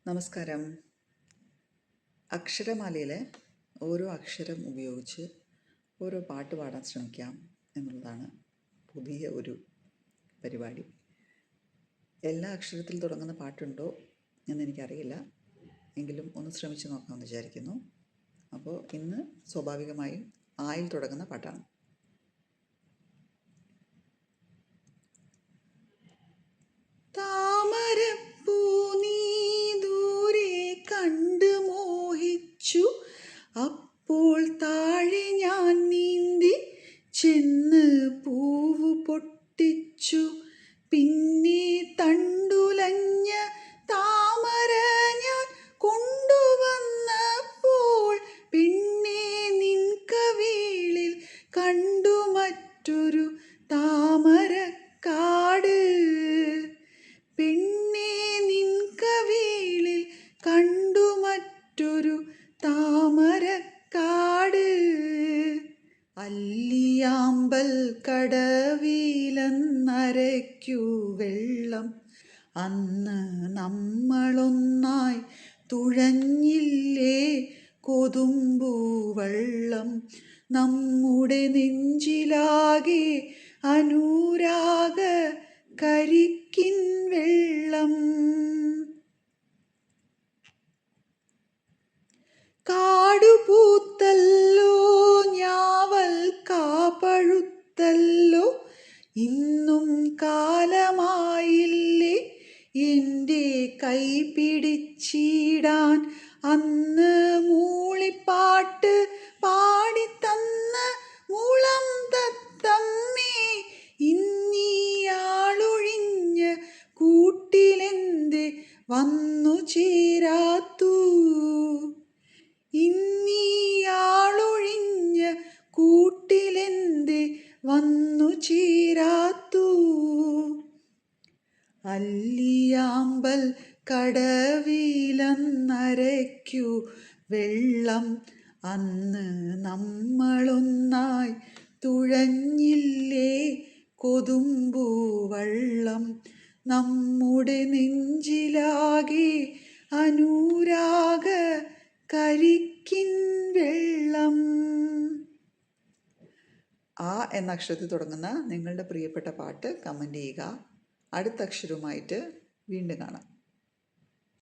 നമസ്കാരം. അക്ഷരമാലയിലെ ഓരോ അക്ഷരം ഉപയോഗിച്ച് ഓരോ പാട്ട് പാടാൻ ശ്രമിക്കാം എന്നുള്ളതാണ് പുതിയ ഒരു പരിപാടി. എല്ലാ അക്ഷരത്തിൽ തുടങ്ങുന്ന പാട്ടുണ്ടോ എന്നെനിക്കറിയില്ല, എങ്കിലും ഒന്ന് ശ്രമിച്ചു നോക്കാമെന്ന് വിചാരിക്കുന്നു. അപ്പോൾ ഇന്ന് സ്വാഭാവികമായും ആയിൽ തുടങ്ങുന്ന പാട്ടാണ്. താമരപ്പൂ നീ ദൂരെ കണ്ട് മോഹിച്ചു, അപ്പോൾ താഴെ ഞാൻ നീന്തി ചെന്ന് പൂവ് പൊട്ടിച്ചു. പിന്നെ തണ്ടുലഞ്ഞ താമര ഞാൻ കൊണ്ടുവന്നപ്പോൾ പിന്നെ നിൻ കവിളിൽ കണ്ടു മറ്റൊരു താമരക്കാട്. പെണ്ണേ നിൻ കവിളിൽ കണ്ടു മറ്റൊരു താമരക്കാട്. അല്ലിയാമ്പൽ കടവിലന്നരയ്ക്കു വെള്ളം, അന്ന് നമ്മളൊന്നായി തുഴഞ്ഞില്ലേ കൊതുമ്പൂവെള്ളം. നമ്മുടെ നെഞ്ചിലാകെ അനുരാഗ കരിക്കിൻ വെള്ളം. കാടുപൂത്തല്ലോ ഞാവൽ കാപ്പഴുത്തല്ലോ, ഇന്നും കാലമായില്ലേ എൻ്റെ കൈ പിടിച്ചിടാൻ. അന്ന് മൂളിപ്പാട്ട് പാടിത്തന്ന മുളം തത്തമ്മേ, ഇന്നീയാളൊഴിഞ്ഞ കൂട്ടിലെന്തേ വന്നു ചേരാത്തു. ഇന്നീയാളൊഴിഞ്ഞ കൂട്ടിലെന്തേ വന്നു ചേരാത്തു. അല്ലിയാമ്പൽ കടവിലന്നരയ്ക്കു വെള്ളം, അന്ന് നമ്മളൊന്നായി തുഴഞ്ഞില്ലേ കൊതുമ്പൂവെള്ളം. നമ്മുടെ നെഞ്ചിലാകെ അനുരാഗ കരിക്കിൻ വെള്ളം. ആ എന്ന അക്ഷരത്തിൽ തുടങ്ങുന്ന നിങ്ങളുടെ പ്രിയപ്പെട്ട പാട്ട് കമൻറ്റ് ചെയ്യുക. അടുത്ത അക്ഷരവുമായിട്ട് വീണ്ടും കാണാം.